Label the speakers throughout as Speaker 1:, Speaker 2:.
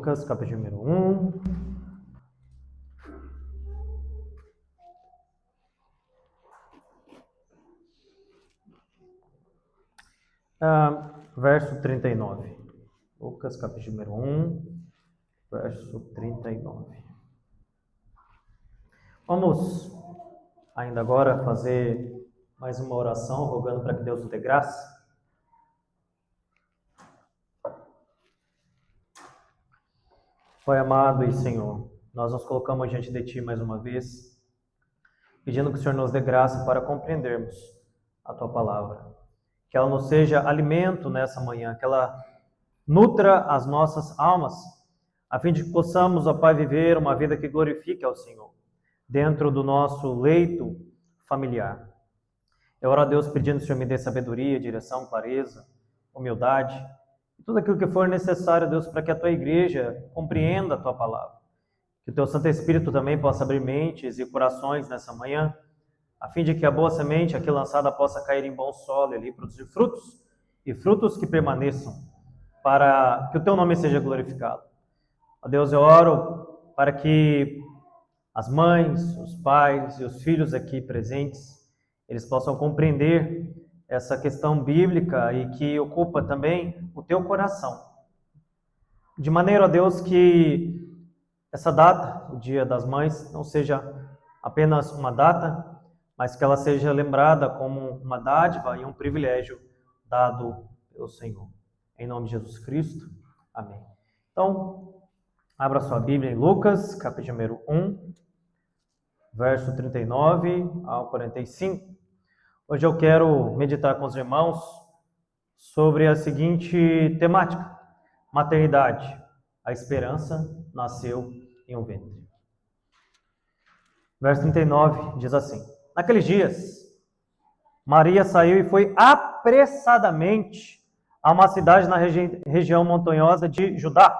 Speaker 1: Lucas, capítulo número 1. Verso 39. Lucas, capítulo número 1, verso 39. Vamos ainda agora fazer mais uma oração, rogando para que Deus nos dê graça. Pai amado e Senhor, nós nos colocamos diante de Ti mais uma vez, pedindo que o Senhor nos dê graça para compreendermos a Tua palavra. Que ela nos seja alimento nessa manhã, que ela nutra as nossas almas, a fim de que possamos, ó Pai, viver uma vida que glorifique ao Senhor, dentro do nosso leito familiar. Eu oro a Deus pedindo que o Senhor me dê sabedoria, direção, clareza, humildade, e tudo aquilo que for necessário, Deus, para que a Tua igreja compreenda a Tua palavra. Que o Teu Santo Espírito também possa abrir mentes e corações nessa manhã, a fim de que a boa semente aqui lançada possa cair em bom solo e ali produzir frutos, e frutos que permaneçam, para que o Teu nome seja glorificado. Ó Deus, eu oro para que as mães, os pais e os filhos aqui presentes, eles possam compreender essa questão bíblica e que ocupa também o teu coração. De maneira, ó Deus, que essa data, o Dia das Mães, não seja apenas uma data, mas que ela seja lembrada como uma dádiva e um privilégio dado pelo Senhor. Em nome de Jesus Cristo. Amém. Então, abra sua Bíblia em Lucas, capítulo número 1, verso 39 ao 45. Hoje eu quero meditar com os irmãos sobre a seguinte temática: maternidade. A esperança nasceu em um ventre. Verso 39 diz assim: Naqueles dias, Maria saiu e foi apressadamente a uma cidade na região montanhosa de Judá.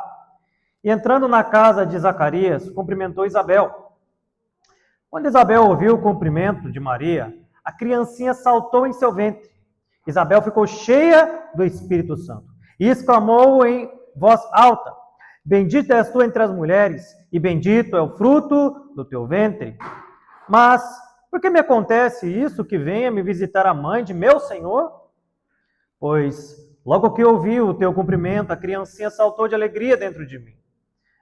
Speaker 1: E entrando na casa de Zacarias, cumprimentou Isabel. Quando Isabel ouviu o cumprimento de Maria, a criancinha saltou em seu ventre. Isabel ficou cheia do Espírito Santo e exclamou em voz alta: Bendita és tu entre as mulheres, e bendito é o fruto do teu ventre. Mas por que me acontece isso, que venha me visitar a mãe de meu Senhor? Pois logo que ouviu o teu cumprimento, a criancinha saltou de alegria dentro de mim.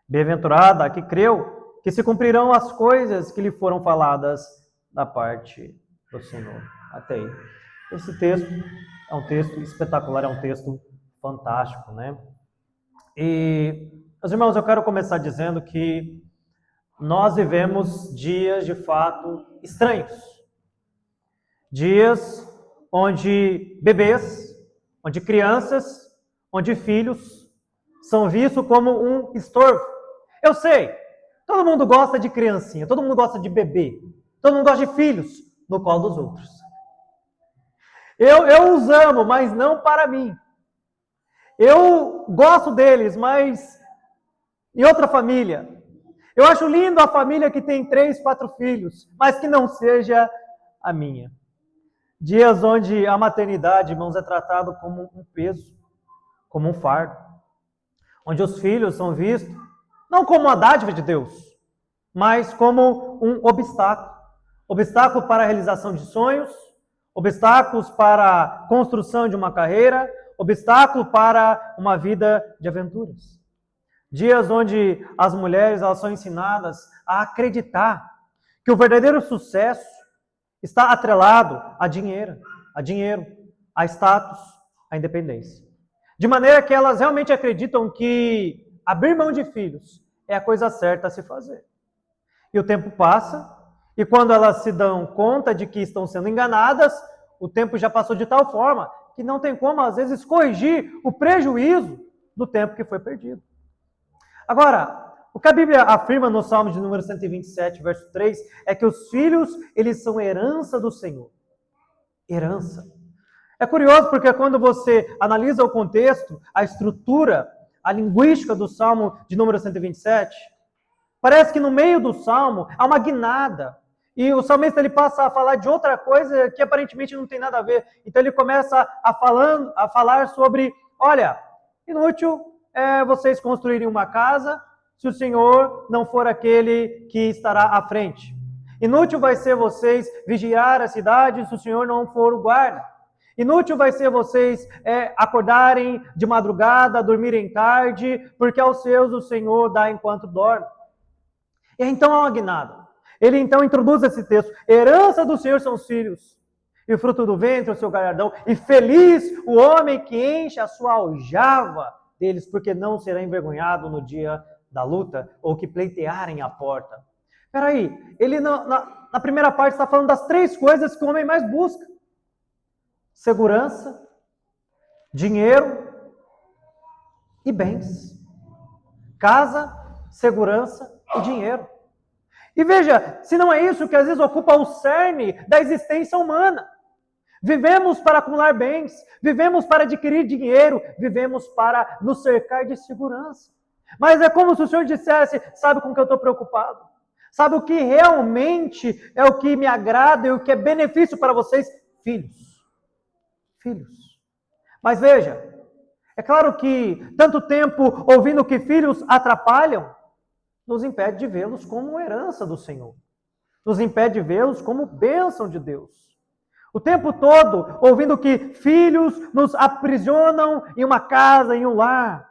Speaker 1: Bem-aventurada a que creu que se cumprirão as coisas que lhe foram faladas da parte do Senhor. Até aí. Esse texto é um texto espetacular, é um texto fantástico, né? E, meus irmãos, eu quero começar dizendo que nós vivemos dias de fato estranhos. Dias onde bebês, onde crianças, onde filhos são vistos como um estorvo. Eu sei, todo mundo gosta de criancinha, todo mundo gosta de bebê, todo mundo gosta de filhos no colo dos outros. Eu os amo, mas não para mim. Eu gosto deles, mas em outra família. Eu acho lindo a família que tem 3, 4 filhos, mas que não seja a minha. Dias onde a maternidade, irmãos, é tratado como um peso, como um fardo. Onde os filhos são vistos não como uma dádiva de Deus, mas como um obstáculo. Obstáculo para a realização de sonhos, obstáculos para a construção de uma carreira, obstáculo para uma vida de aventuras. Dias onde as mulheres elas são ensinadas a acreditar que o verdadeiro sucesso está atrelado a dinheiro, a status, a independência. De maneira que elas realmente acreditam que abrir mão de filhos é a coisa certa a se fazer. E o tempo passa, e quando elas se dão conta de que estão sendo enganadas, o tempo já passou de tal forma que não tem como, às vezes, corrigir o prejuízo do tempo que foi perdido. Agora, o que a Bíblia afirma no Salmo de número 127, verso 3, é que os filhos, eles são herança do Senhor. Herança. É curioso porque quando você analisa o contexto, a estrutura, a linguística do Salmo de número 127, parece que no meio do Salmo há uma guinada. E o salmista ele passa a falar de outra coisa que aparentemente não tem nada a ver. Então ele começa a falar sobre, olha, inútil vocês construírem uma casa se o Senhor não for aquele que estará à frente. Inútil vai ser vocês vigiar a cidade se o Senhor não for o guarda. Inútil vai ser vocês acordarem de madrugada, dormirem tarde, porque aos seus o Senhor dá enquanto dorme. E então há uma guinada. Ele então introduz esse texto. Herança do Senhor são os filhos, e o fruto do ventre o seu galardão. E feliz o homem que enche a sua aljava deles, porque não será envergonhado no dia da luta, ou que pleitearem a porta. Peraí, ele na primeira parte está falando das 3 coisas que o homem mais busca. Segurança, dinheiro e bens. Casa, segurança e dinheiro. E veja, se não é isso que às vezes ocupa o cerne da existência humana. Vivemos para acumular bens, vivemos para adquirir dinheiro, vivemos para nos cercar de segurança. Mas é como se o Senhor dissesse, sabe com que eu estou preocupado? Sabe o que realmente é o que me agrada e o que é benefício para vocês? Filhos. Filhos. Mas veja, é claro que tanto tempo ouvindo que filhos atrapalham, nos impede de vê-los como herança do Senhor. Nos impede de vê-los como bênção de Deus. O tempo todo ouvindo que filhos nos aprisionam em uma casa, em um lar,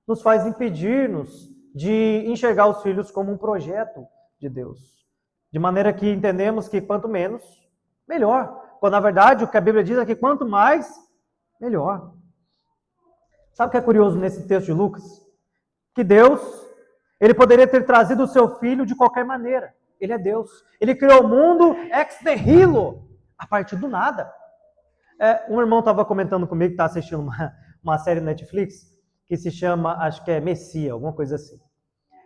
Speaker 1: nos faz impedir-nos de enxergar os filhos como um projeto de Deus. De maneira que entendemos que quanto menos, melhor. Quando na verdade o que a Bíblia diz é que quanto mais, melhor. Sabe o que é curioso nesse texto de Lucas? Que Deus, ele poderia ter trazido o seu filho de qualquer maneira. Ele é Deus. Ele criou o mundo ex nihilo, a partir do nada. Um irmão estava comentando comigo que está assistindo uma série Netflix que se chama, acho que é Messias, alguma coisa assim.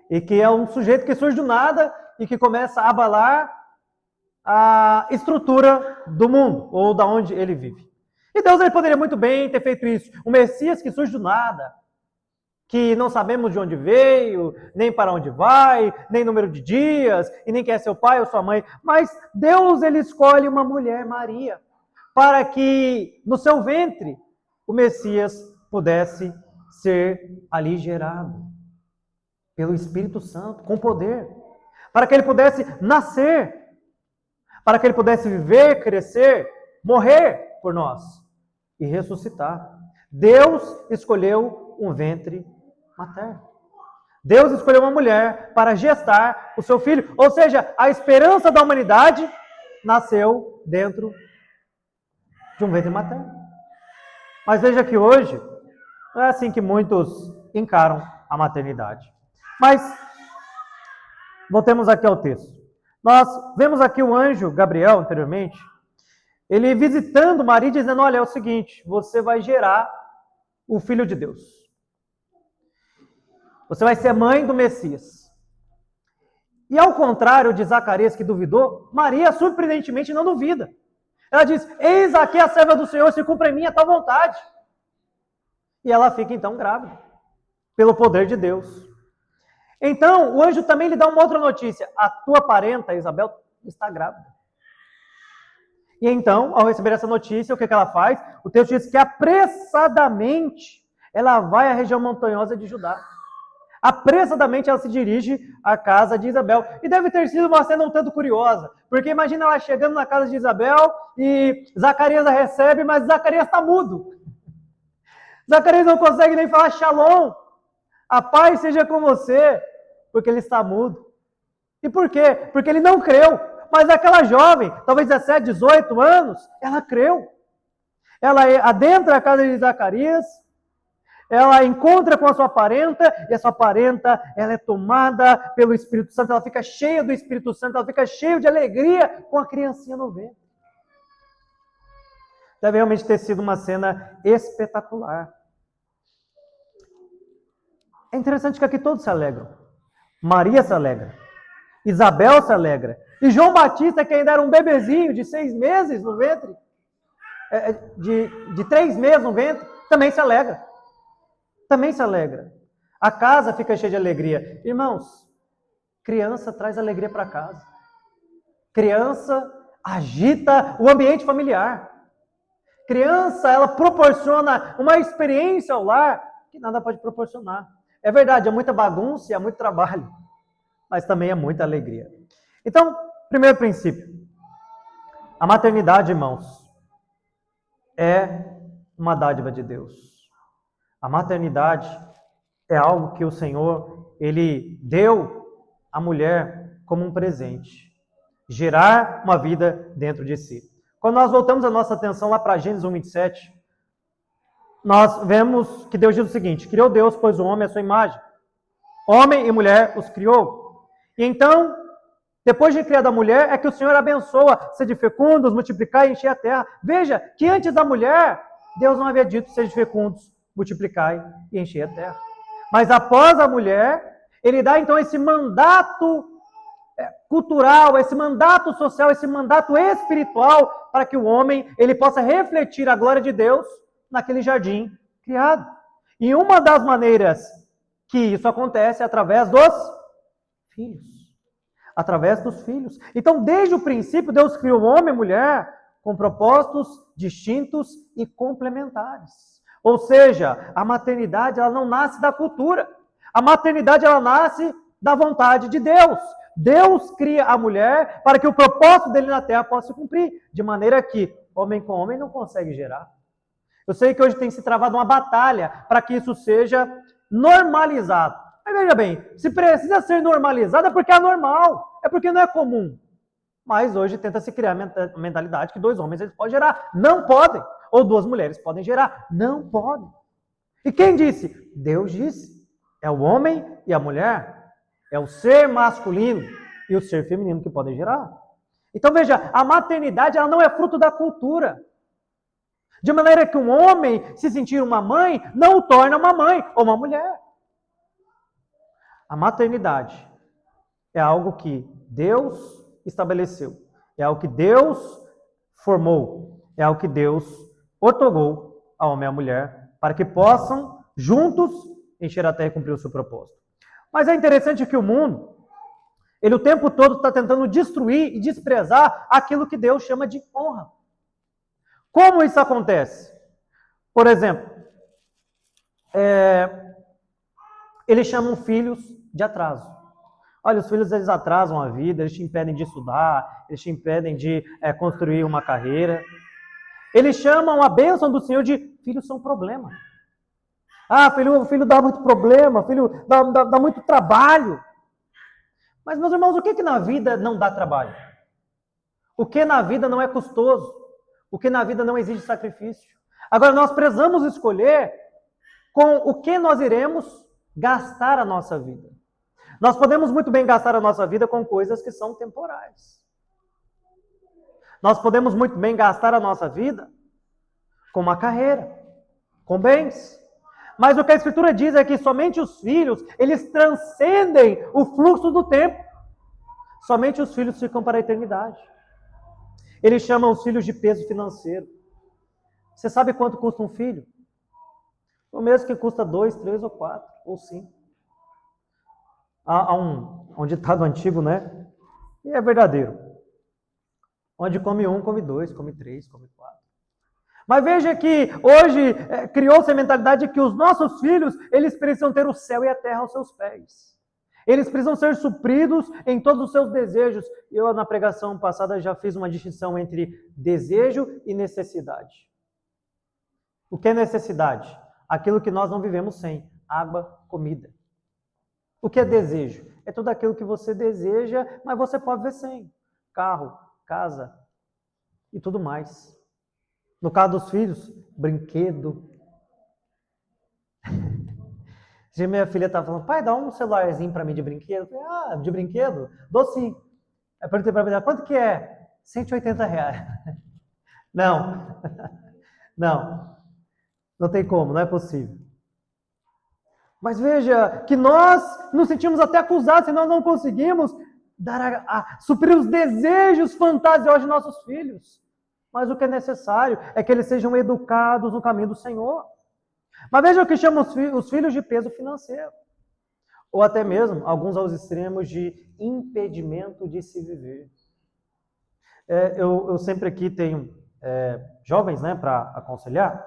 Speaker 1: E que é um sujeito que surge do nada e que começa a abalar a estrutura do mundo, ou da onde ele vive. E Deus ele poderia muito bem ter feito isso. O Messias que surge do nada, que não sabemos de onde veio, nem para onde vai, nem número de dias, e nem quem é seu pai ou sua mãe. Mas Deus ele escolhe uma mulher, Maria, para que no seu ventre o Messias pudesse ser ali gerado pelo Espírito Santo, com poder, para que ele pudesse nascer, para que ele pudesse viver, crescer, morrer por nós e ressuscitar. Deus escolheu um ventre materno. Deus escolheu uma mulher para gestar o seu filho, ou seja, a esperança da humanidade nasceu dentro de um ventre materno. Mas veja que hoje não é assim que muitos encaram a maternidade. Mas voltemos aqui ao texto. Nós vemos aqui o anjo Gabriel anteriormente, ele visitando Maria dizendo, olha, é o seguinte, você vai gerar o Filho de Deus. Você vai ser mãe do Messias. E ao contrário de Zacarias que duvidou, Maria surpreendentemente não duvida. Ela diz, eis aqui a serva do Senhor, se cumpre em mim a tua vontade. E ela fica então grávida, pelo poder de Deus. Então, o anjo também lhe dá uma outra notícia. A tua parenta, Isabel, está grávida. E então, ao receber essa notícia, o que ela faz? O texto diz que apressadamente ela vai à região montanhosa de Judá. Apressadamente ela se dirige à casa de Isabel. E deve ter sido uma cena um tanto curiosa. Porque imagina ela chegando na casa de Isabel e Zacarias a recebe, mas Zacarias está mudo. Zacarias não consegue nem falar shalom. A paz seja com você, porque ele está mudo. E por quê? Porque ele não creu. Mas aquela jovem, talvez 17, 18 anos, ela creu. Ela adentra a casa de Zacarias, ela encontra com a sua parenta, e a sua parenta, ela é tomada pelo Espírito Santo, ela fica cheia do Espírito Santo, ela fica cheia de alegria com a criancinha no ventre. Deve realmente ter sido uma cena espetacular. É interessante que aqui todos se alegram. Maria se alegra. Isabel se alegra. E João Batista, que ainda era um bebezinho de 6 meses no ventre, de 3 meses no ventre, também se alegra. Também se alegra. A casa fica cheia de alegria. Irmãos, criança traz alegria para casa. Criança agita o ambiente familiar. Criança, ela proporciona uma experiência ao lar que nada pode proporcionar. É verdade, é muita bagunça e é muito trabalho, mas também é muita alegria. Então, primeiro princípio, a maternidade, irmãos, é uma dádiva de Deus. A maternidade é algo que o Senhor, Ele deu à mulher como um presente. Gerar uma vida dentro de si. Quando nós voltamos a nossa atenção lá para Gênesis 1:27, nós vemos que Deus diz o seguinte: criou Deus, pois o homem à sua imagem. Homem e mulher os criou. E então, depois de criar a mulher, é que o Senhor abençoa, sede fecundos, multiplicai e encher a terra. Veja que antes da mulher, Deus não havia dito, sede fecundos, multiplicai e encher a terra. Mas após a mulher, Ele dá então esse mandato cultural, esse mandato social, esse mandato espiritual, para que o homem ele possa refletir a glória de Deus naquele jardim criado. E uma das maneiras que isso acontece é através dos filhos. Através dos filhos. Então, desde o princípio, Deus criou homem e mulher com propósitos distintos e complementares. Ou seja, a maternidade ela não nasce da cultura. A maternidade ela nasce da vontade de Deus. Deus cria a mulher para que o propósito dele na terra possa se cumprir, de maneira que homem com homem não consegue gerar. Eu sei que hoje tem se travado uma batalha para que isso seja normalizado. Mas veja bem, se precisa ser normalizado é porque é normal, é porque não é comum. Mas hoje tenta se criar a mentalidade que 2 homens eles podem gerar. Não podem. Ou 2 mulheres podem gerar. Não podem. E quem disse? Deus disse. É o homem e a mulher. É o ser masculino e o ser feminino que podem gerar. Então veja, a maternidade ela não é fruto da cultura. De maneira que um homem se sentir uma mãe não o torna uma mãe ou uma mulher. A maternidade é algo que Deus estabeleceu. É algo que Deus formou. É algo que Deus otorgou ao homem e à mulher para que possam juntos encher a terra e cumprir o seu propósito. Mas é interessante que o mundo, ele o tempo todo está tentando destruir e desprezar aquilo que Deus chama de honra. Como isso acontece? Por exemplo, eles chamam filhos de atraso. Olha, os filhos eles atrasam a vida, eles te impedem de estudar, eles te impedem de construir uma carreira. Eles chamam a bênção do Senhor de filhos são problema. Ah, filho dá muito problema, filho dá muito trabalho. Mas, meus irmãos, o que na vida não dá trabalho? O que na vida não é custoso? O que na vida não exige sacrifício? Agora, nós precisamos escolher com o que nós iremos gastar a nossa vida. Nós podemos muito bem gastar a nossa vida com coisas que são temporais. Nós podemos muito bem gastar a nossa vida com uma carreira, com bens. Mas o que a Escritura diz é que somente os filhos, eles transcendem o fluxo do tempo. Somente os filhos ficam para a eternidade. Eles chamam os filhos de peso financeiro. Você sabe quanto custa um filho? O mesmo que custa 2, 3 ou 4, ou 5. Há um ditado antigo, né? E é verdadeiro. Onde come 1, come 2, come 3, come 4. Mas veja que hoje criou-se a mentalidade de que os nossos filhos, eles precisam ter o céu e a terra aos seus pés. Eles precisam ser supridos em todos os seus desejos. Eu, na pregação passada, já fiz uma distinção entre desejo e necessidade. O que é necessidade? Aquilo que nós não vivemos sem. Água, comida. O que é desejo? É tudo aquilo que você deseja, mas você pode ver sem. Carro, casa e tudo mais. No caso dos filhos, brinquedo. Minha filha estava falando, pai, dá um celularzinho para mim de brinquedo. Eu falei, de brinquedo? Dou sim. Aí perguntei para ela, quanto que é? R$180. Não. Não tem como, não é possível. Mas veja que nós nos sentimos até acusados se nós não conseguimos suprir os desejos fantasiosos de nossos filhos. Mas o que é necessário é que eles sejam educados no caminho do Senhor. Mas veja o que chamam os filhos de peso financeiro. Ou até mesmo, alguns aos extremos de impedimento de se viver. Eu sempre aqui tenho jovens, né, para aconselhar.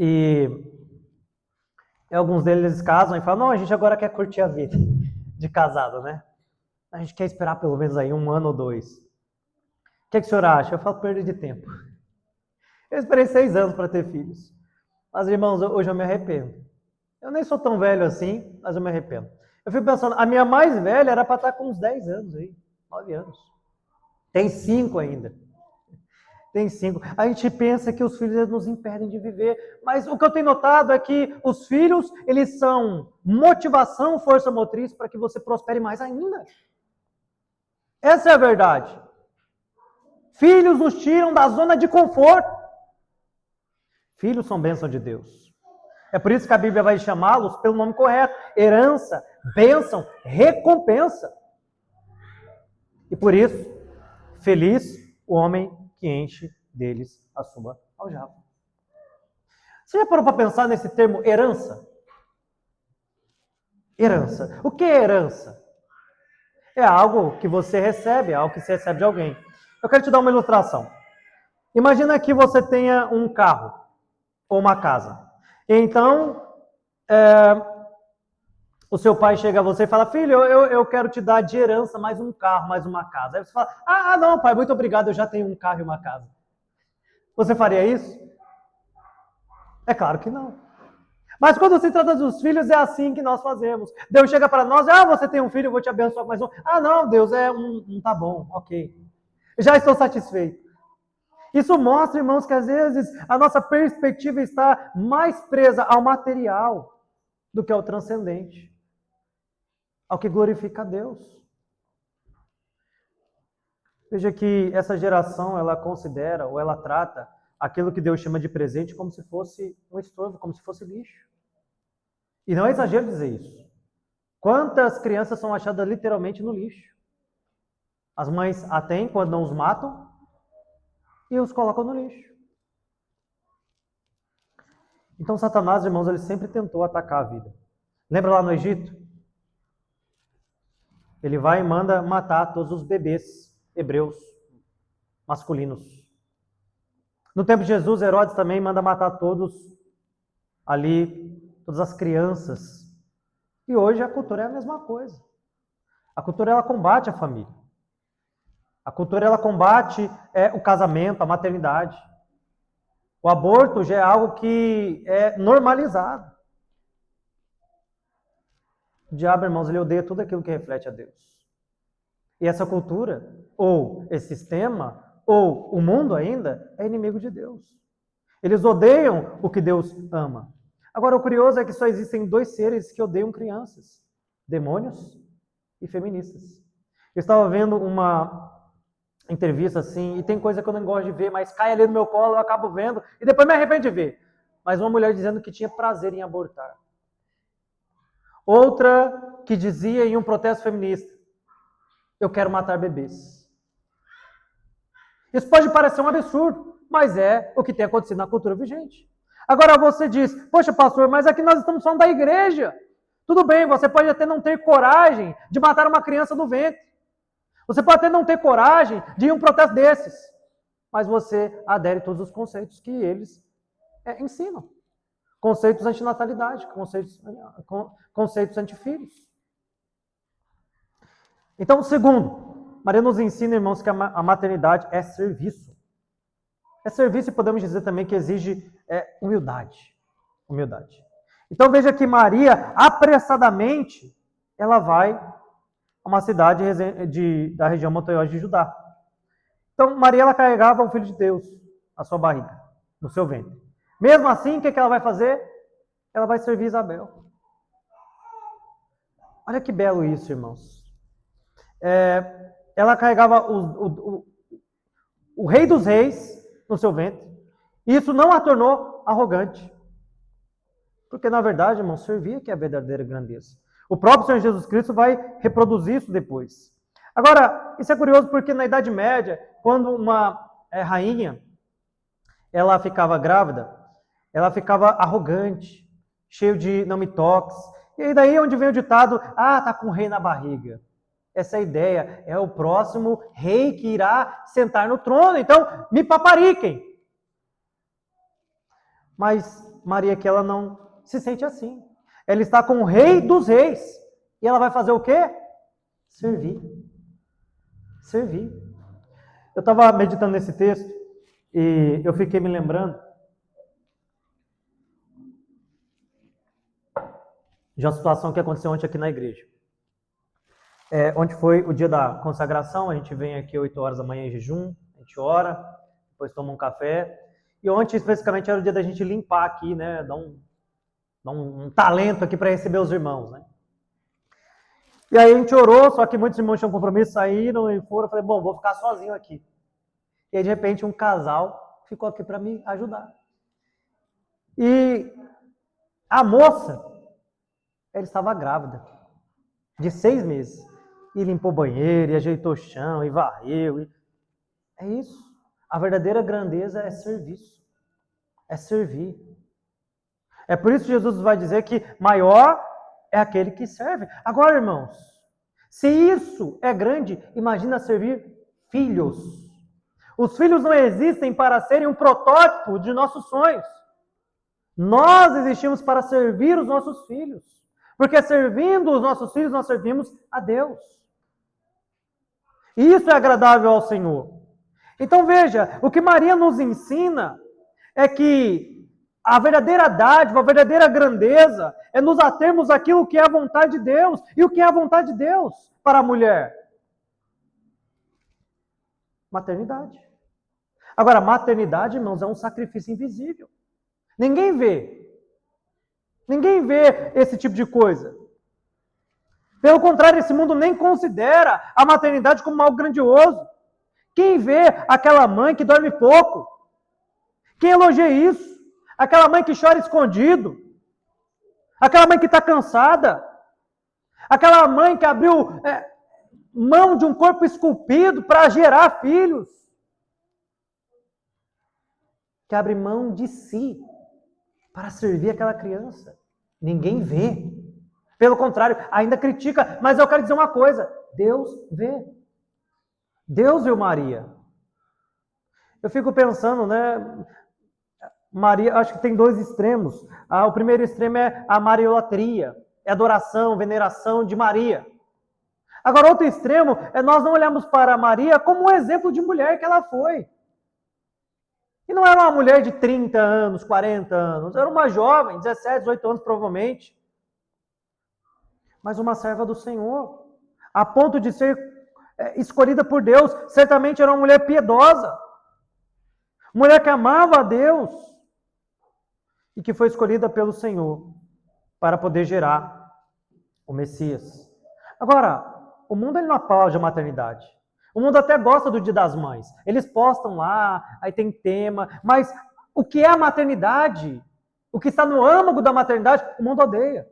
Speaker 1: E alguns deles casam e falam, não, a gente agora quer curtir a vida de casado, né? A gente quer esperar pelo menos aí 1 ano ou 2. O que o senhor acha? Eu falo, perda de tempo. Eu esperei 6 anos para ter filhos. Mas, irmãos, hoje eu me arrependo. Eu nem sou tão velho assim, mas eu me arrependo. Eu fico pensando, a minha mais velha era para estar com uns 10 anos aí, 9 anos. Tem 5 ainda. Tem 5. A gente pensa que os filhos nos impedem de viver, mas o que eu tenho notado é que os filhos, eles são motivação, força motriz para que você prospere mais ainda. Essa é a verdade. Filhos nos tiram da zona de conforto. Filhos são bênção de Deus. É por isso que a Bíblia vai chamá-los pelo nome correto: herança, bênção, recompensa. E por isso, feliz o homem que enche deles a sua aljava. Você já parou para pensar nesse termo herança? Herança. O que é herança? É algo que você recebe, é algo que você recebe de alguém. Eu quero te dar uma ilustração. Imagina que você tenha um carro ou uma casa. Então, o seu pai chega a você e fala, filho, eu quero te dar de herança mais um carro, mais uma casa. Aí você fala, não, pai, muito obrigado, eu já tenho um carro e uma casa. Você faria isso? É claro que não. Mas quando se trata dos filhos, é assim que nós fazemos. Deus chega para nós, você tem um filho, eu vou te abençoar com mais um. Não, Deus, tá bom, ok. Já estou satisfeito. Isso mostra, irmãos, que às vezes a nossa perspectiva está mais presa ao material do que ao transcendente, ao que glorifica a Deus. Veja que essa geração, ela considera ou ela trata aquilo que Deus chama de presente como se fosse um estorvo, como se fosse lixo. E não é exagero dizer isso. Quantas crianças são achadas literalmente no lixo? As mães a têm quando não os matam e os colocam no lixo. Então Satanás, irmãos, ele sempre tentou atacar a vida. Lembra lá no Egito? Ele vai e manda matar todos os bebês hebreus masculinos. No tempo de Jesus, Herodes também manda matar todos ali, todas as crianças. E hoje a cultura é a mesma coisa. A cultura, ela combate a família. A cultura, ela combate o casamento, a maternidade. O aborto já é algo que é normalizado. O diabo, irmãos, ele odeia tudo aquilo que reflete a Deus. E essa cultura, ou esse sistema, ou o mundo ainda, é inimigo de Deus. Eles odeiam o que Deus ama. Agora, o curioso é que só existem 2 seres que odeiam crianças: demônios e feministas. Eu estava vendo uma entrevista assim, e tem coisa que eu não gosto de ver, mas cai ali no meu colo, eu acabo vendo, e depois me arrependo de ver. Mas uma mulher dizendo que tinha prazer em abortar. Outra que dizia em um protesto feminista, eu quero matar bebês. Isso pode parecer um absurdo, mas é o que tem acontecido na cultura vigente. Agora você diz, poxa pastor, mas aqui nós estamos falando da igreja. Tudo bem, você pode até não ter coragem de matar uma criança no ventre. Você pode até não ter coragem de ir a um protesto desses. Mas você adere a todos os conceitos que eles ensinam. Conceitos antinatalidade, conceitos antifilhos. Então, segundo, Maria nos ensina, irmãos, que a maternidade é serviço. É serviço e podemos dizer também que exige humildade. Humildade. Então veja que Maria, apressadamente, ela vai a uma cidade da região montanhosa de Judá. Então Maria, ela carregava o Filho de Deus na sua barriga, no seu ventre. Mesmo assim, o que ela vai fazer? Ela vai servir Isabel. Olha que belo isso, irmãos. Ela carregava o Rei dos Reis no seu ventre. E isso não a tornou arrogante. Porque, na verdade, irmão, servia que é a verdadeira grandeza. O próprio Senhor Jesus Cristo vai reproduzir isso depois. Agora, isso é curioso porque na Idade Média, quando uma rainha ela ficava grávida, ela ficava arrogante, cheio de não me toques. E aí daí onde vem o ditado, tá com o rei na barriga. Essa é a ideia, é o próximo rei que irá sentar no trono, então me papariquem. Mas Maria que ela não se sente assim. Ela está com o Rei dos Reis. E ela vai fazer o quê? Servir. Servir. Eu estava meditando nesse texto e eu fiquei me lembrando de uma situação que aconteceu ontem aqui na igreja. Ontem foi o dia da consagração, a gente vem aqui 8 horas da manhã em jejum, a gente ora, depois toma um café. E ontem, especificamente, era o dia da gente limpar aqui, né? Dar um talento aqui para receber os irmãos, né? E aí a gente orou, só que muitos irmãos tinham compromisso, saíram e foram. Eu falei, bom, vou ficar sozinho aqui. E aí, de repente, um casal ficou aqui para me ajudar. E a moça, ela estava grávida, de 6 meses. E limpou o banheiro, e ajeitou o chão, e varreu. É isso. A verdadeira grandeza é serviço. É servir. É por isso que Jesus vai dizer que maior é aquele que serve. Agora, irmãos, se isso é grande, imagina servir filhos. Os filhos não existem para serem um protótipo de nossos sonhos. Nós existimos para servir os nossos filhos. Porque servindo os nossos filhos, nós servimos a Deus. E isso é agradável ao Senhor. Então veja, o que Maria nos ensina é que a verdadeira dádiva, a verdadeira grandeza é nos atermos àquilo que é a vontade de Deus. E o que é a vontade de Deus para a mulher? Maternidade. Agora, maternidade, irmãos, é um sacrifício invisível. Ninguém vê. Ninguém vê esse tipo de coisa. Pelo contrário, esse mundo nem considera a maternidade como algo grandioso. Quem vê aquela mãe que dorme pouco? Quem elogia isso? Aquela mãe que chora escondido? Aquela mãe que está cansada? Aquela mãe que abriu mão de um corpo esculpido para gerar filhos? Que abre mão de si para servir aquela criança. Ninguém vê. Pelo contrário, ainda critica. Mas eu quero dizer uma coisa. Deus vê. Deus viu Maria. Eu fico pensando, né? Maria, acho que tem 2 extremos. O primeiro extremo é a mariolatria. É adoração, veneração de Maria. Agora, outro extremo é nós não olharmos para Maria como um exemplo de mulher que ela foi. E não era uma mulher de 30 anos, 40 anos. Era uma jovem, 17, 18 anos provavelmente. Mas uma serva do Senhor. A ponto de ser escolhida por Deus. Certamente era uma mulher piedosa. Mulher que amava a Deus. E que foi escolhida pelo Senhor para poder gerar o Messias. Agora, o mundo ele não aplaude a maternidade. O mundo até gosta do Dia das Mães. Eles postam lá, aí tem tema. Mas o que é a maternidade? O que está no âmago da maternidade, o mundo odeia.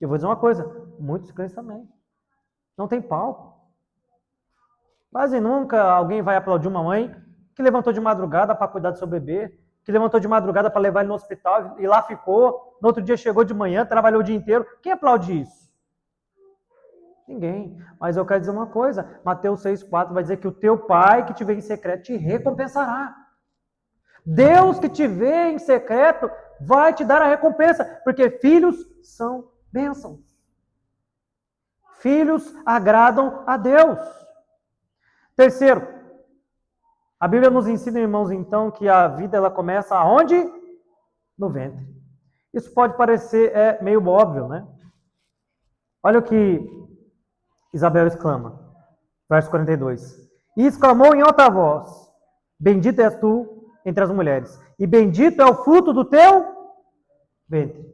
Speaker 1: Eu vou dizer uma coisa, muitos crentes também. Não tem palco. Quase nunca alguém vai aplaudir uma mãe que levantou de madrugada para cuidar do seu bebê, que levantou de madrugada para levar ele no hospital e lá ficou, no outro dia chegou de manhã, trabalhou o dia inteiro. Quem aplaude isso? Ninguém. Mas eu quero dizer uma coisa, Mateus 6,4 vai dizer que o teu pai que te vê em secreto te recompensará. Deus que te vê em secreto vai te dar a recompensa, porque filhos são bênçãos. Filhos agradam a Deus. Terceiro, a Bíblia nos ensina, irmãos, então, que a vida ela começa aonde? No ventre. Isso pode parecer meio óbvio, né? Olha o que Isabel exclama, verso 42. E exclamou em alta voz, bendita és tu entre as mulheres, e bendito é o fruto do teu ventre.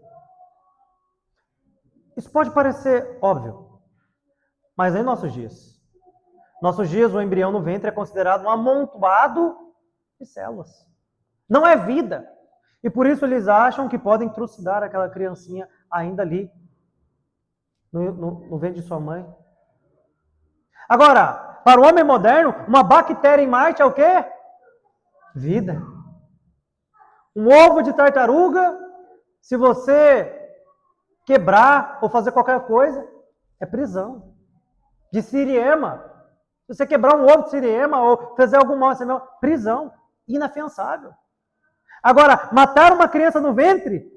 Speaker 1: Isso pode parecer óbvio, mas em nossos dias. Nossos dias, o embrião no ventre é considerado um amontoado de células. Não é vida. E por isso eles acham que podem trucidar aquela criancinha ainda ali no ventre de sua mãe. Agora, para o homem moderno, uma bactéria em Marte é o quê? Vida. Um ovo de tartaruga, se você quebrar ou fazer qualquer coisa, é prisão. De siriema. Se você quebrar um ovo de siriema ou fazer algum mal, prisão. Inafiançável. Agora, matar uma criança no ventre?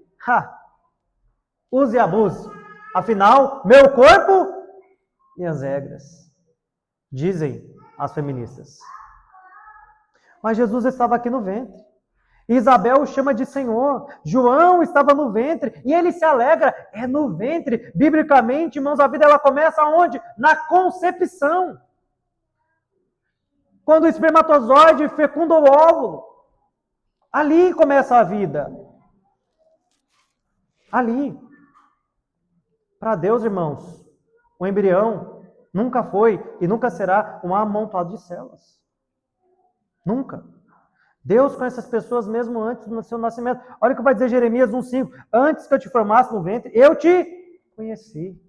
Speaker 1: Use e abuse. Afinal, meu corpo, minhas regras. Dizem as feministas. Mas Jesus estava aqui no ventre. Isabel o chama de Senhor. João estava no ventre e ele se alegra. É no ventre. Biblicamente, irmãos, a vida ela começa onde? Na concepção. Quando o espermatozoide fecunda o óvulo. Ali começa a vida. Ali. Para Deus, irmãos, o embrião nunca foi e nunca será um amontoado de células. Nunca. Deus conhece as pessoas mesmo antes do seu nascimento. Olha o que vai dizer Jeremias 1,5. Antes que eu te formasse no ventre, eu te conheci.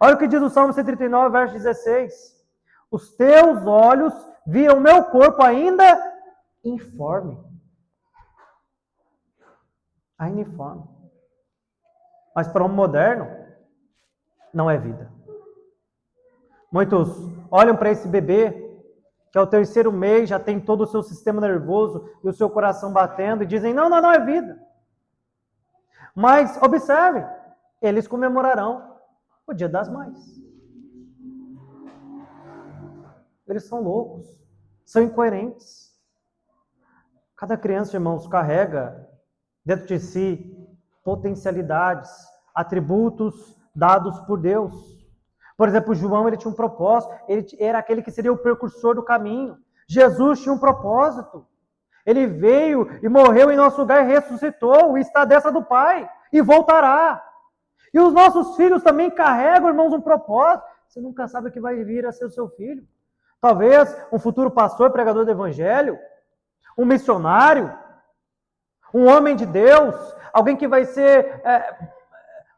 Speaker 1: Olha o que diz o Salmo 139, verso 16. Os teus olhos viram meu corpo ainda informe. Ainda informe. Mas para um moderno, não é vida. Muitos olham para esse bebê, que ao terceiro mês já tem todo o seu sistema nervoso e o seu coração batendo, e dizem, não é vida. Mas, observe, eles comemorarão o Dia das Mães. Eles são loucos, são incoerentes. Cada criança, irmãos, carrega dentro de si potencialidades, atributos dados por Deus. Por exemplo, João, ele tinha um propósito, ele era aquele que seria o precursor do caminho. Jesus tinha um propósito. Ele veio e morreu em nosso lugar e ressuscitou, e está à destra do Pai, e voltará. E os nossos filhos também carregam, irmãos, um propósito. Você nunca sabe o que vai vir a ser o seu filho. Talvez um futuro pastor, pregador do Evangelho, um missionário, um homem de Deus, alguém que vai ser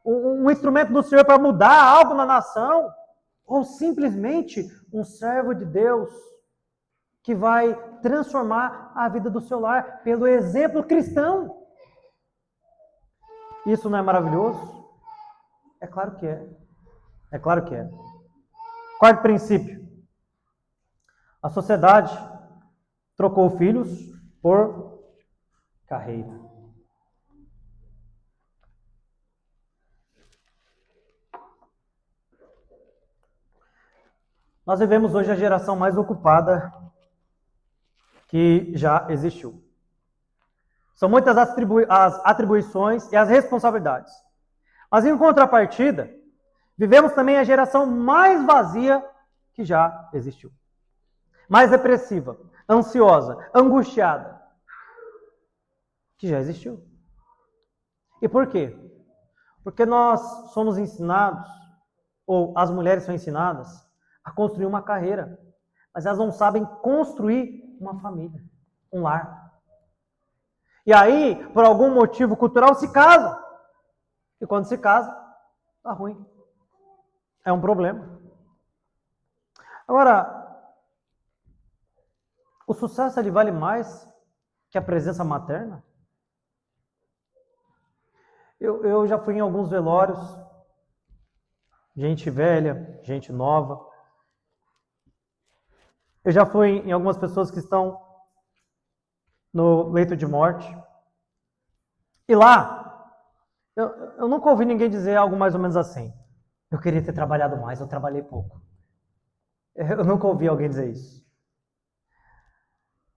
Speaker 1: um instrumento do Senhor para mudar algo na nação, ou simplesmente um servo de Deus que vai transformar a vida do seu lar pelo exemplo cristão. Isso não é maravilhoso? É claro que é. É claro que é. Quarto princípio. A sociedade trocou filhos por carreira. Nós vivemos hoje a geração mais ocupada que já existiu. São muitas as atribuições e as responsabilidades. Mas em contrapartida, vivemos também a geração mais vazia que já existiu. Mais depressiva, ansiosa, angustiada, que já existiu. E por quê? Porque nós somos ensinados, ou as mulheres são ensinadas, a construir uma carreira, mas elas não sabem construir uma família, um lar. E aí, por algum motivo cultural, se casam. E quando se casa, tá ruim. É um problema. Agora, o sucesso ele vale mais que a presença materna? Eu já fui em alguns velórios, gente velha, gente nova. Eu já fui em algumas pessoas que estão no leito de morte. E lá, eu nunca ouvi ninguém dizer algo mais ou menos assim. Eu queria ter trabalhado mais, eu trabalhei pouco. Eu nunca ouvi alguém dizer isso.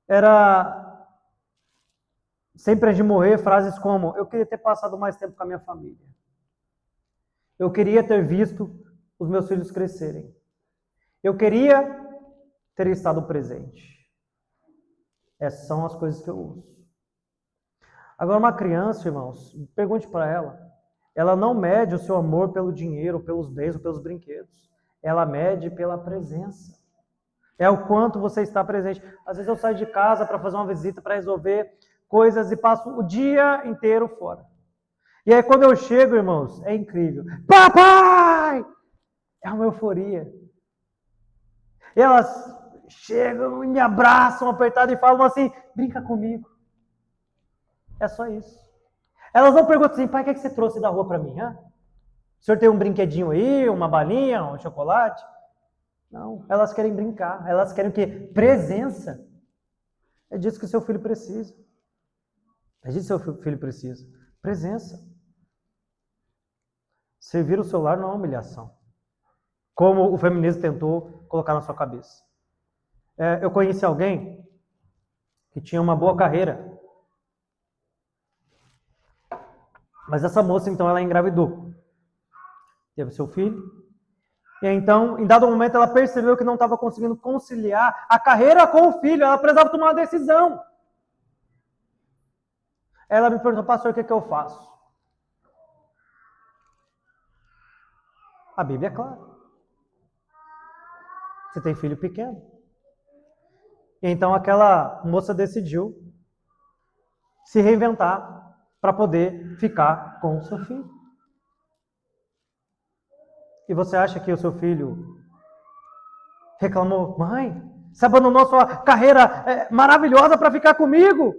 Speaker 1: Era sempre antes de morrer, frases como: eu queria ter passado mais tempo com a minha família. Eu queria ter visto os meus filhos crescerem. Eu queria ter estado presente. Essas são as coisas que eu uso. Agora, uma criança, irmãos, pergunte para ela não mede o seu amor pelo dinheiro, pelos bens ou pelos brinquedos. Ela mede pela presença. É o quanto você está presente. Às vezes eu saio de casa para fazer uma visita, para resolver coisas e passo o dia inteiro fora. E aí quando eu chego, irmãos, é incrível. Papai! É uma euforia. E elas chegam e me abraçam apertado e falam assim: brinca comigo. É só isso. Elas não perguntam assim: pai, o que você trouxe da rua para mim? O senhor tem um brinquedinho aí, uma balinha, um chocolate? Não, elas querem brincar. Elas querem o quê? Presença. É disso que o seu filho precisa. É disso que seu filho precisa. Presença. Servir o seu lar não é humilhação. Como o feminismo tentou colocar na sua cabeça. Eu conheci alguém que tinha uma boa carreira. Mas essa moça, então, ela engravidou. Teve seu filho. E então, em dado momento, ela percebeu que não estava conseguindo conciliar a carreira com o filho. Ela precisava tomar uma decisão. Ela me perguntou, pastor, o que eu faço? A Bíblia é clara. Você tem filho pequeno. E então aquela moça decidiu se reinventar para poder ficar com o seu filho. E você acha que o seu filho reclamou, mãe, você abandonou sua carreira maravilhosa para ficar comigo?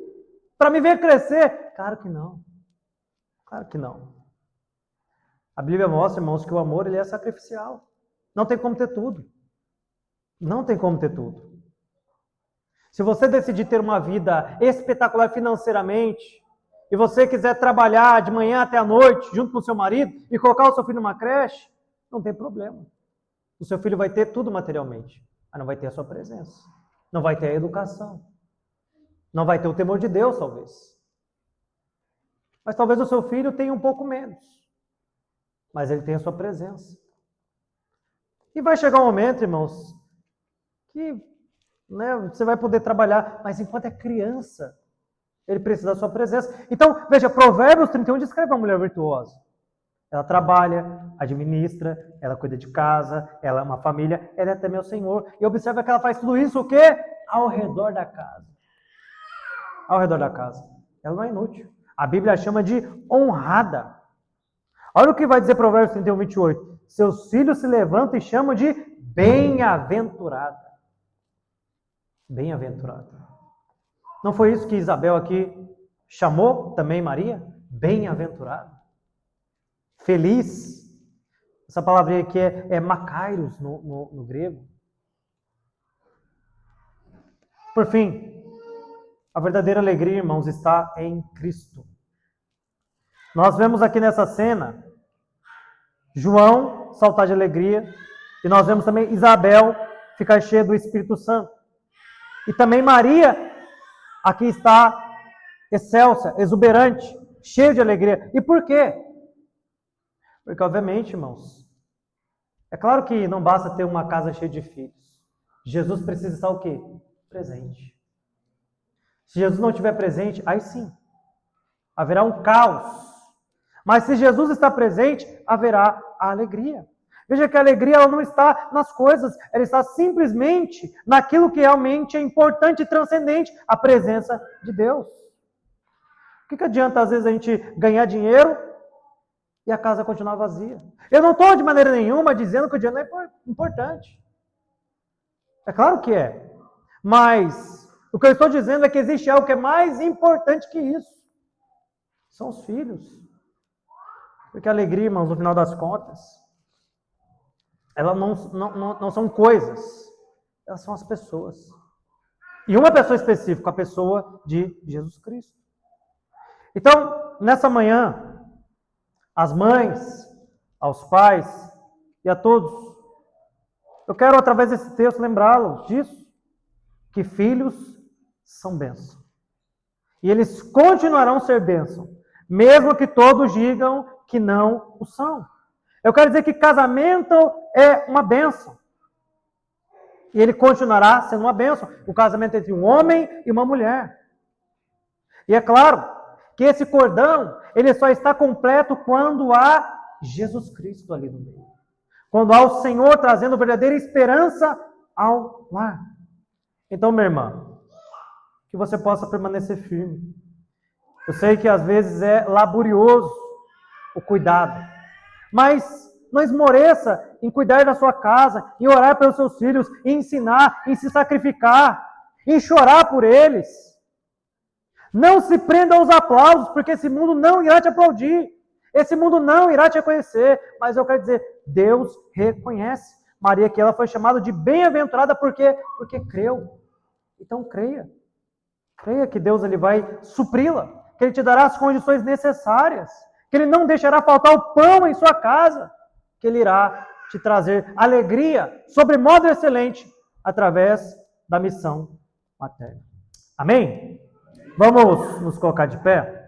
Speaker 1: Para me ver crescer? Claro que não. Claro que não. A Bíblia mostra, irmãos, que o amor ele é sacrificial. Não tem como ter tudo. Não tem como ter tudo. Se você decidir ter uma vida espetacular financeiramente, e você quiser trabalhar de manhã até a noite, junto com o seu marido, e colocar o seu filho numa creche, não tem problema. O seu filho vai ter tudo materialmente, mas não vai ter a sua presença. Não vai ter a educação. Não vai ter o temor de Deus, talvez. Mas talvez o seu filho tenha um pouco menos. Mas ele tem a sua presença. E vai chegar um momento, irmãos, que você vai poder trabalhar, mas enquanto é criança, ele precisa da sua presença. Então, veja, Provérbios 31 descreve uma mulher virtuosa. Ela trabalha, administra, ela cuida de casa, ela é uma família, ela é até meu Senhor. E observa que ela faz tudo isso o quê? Ao redor da casa. Ao redor da casa. Ela não é inútil. A Bíblia chama de honrada. Olha o que vai dizer Provérbios 31, 28. Seus filhos se levantam e chamam de bem-aventurada. Bem-aventurada. Não foi isso que Isabel aqui chamou também Maria? Bem-aventurada. Feliz. Essa palavrinha aqui é makairos no grego. Por fim, a verdadeira alegria, irmãos, está em Cristo. Nós vemos aqui nessa cena João saltar de alegria e nós vemos também Isabel ficar cheia do Espírito Santo. E também Maria aqui está excelsa, exuberante, cheia de alegria. E por quê? Porque, obviamente, irmãos, é claro que não basta ter uma casa cheia de filhos. Jesus precisa estar o quê? Presente. Se Jesus não estiver presente, aí sim, haverá um caos. Mas se Jesus está presente, haverá a alegria. Veja que a alegria ela não está nas coisas, ela está simplesmente naquilo que realmente é importante e transcendente, a presença de Deus. O que adianta, às vezes, a gente ganhar dinheiro e a casa continuar vazia? Eu não estou de maneira nenhuma dizendo que o dinheiro não é importante. É claro que é. Mas o que eu estou dizendo é que existe algo que é mais importante que isso. São os filhos. Porque a alegria, irmãos, no final das contas, elas não são coisas. Elas são as pessoas. E uma pessoa específica, a pessoa de Jesus Cristo. Então, nessa manhã, às mães, aos pais e a todos, eu quero, através desse texto, lembrá-los disso, que filhos são bênção. E eles continuarão a ser bênção, mesmo que todos digam que não o são. Eu quero dizer que casamento é uma bênção. E ele continuará sendo uma bênção. O casamento entre um homem e uma mulher. E é claro que esse cordão, ele só está completo quando há Jesus Cristo ali no meio. Quando há o Senhor trazendo verdadeira esperança ao lar. Então, minha irmã, que você possa permanecer firme. Eu sei que às vezes é laborioso o cuidado, mas não esmoreça em cuidar da sua casa, em orar pelos seus filhos, em ensinar, em se sacrificar, em chorar por eles. Não se prenda aos aplausos, porque esse mundo não irá te aplaudir. Esse mundo não irá te reconhecer. Mas eu quero dizer, Deus reconhece. Maria aqui ela foi chamada de bem-aventurada porque creu. Então creia. Creia que Deus ele vai supri-la. que Ele te dará as condições necessárias, que Ele não deixará faltar o pão em sua casa, que Ele irá te trazer alegria sobre modo excelente através da missão materna. Amém? Vamos nos colocar de pé?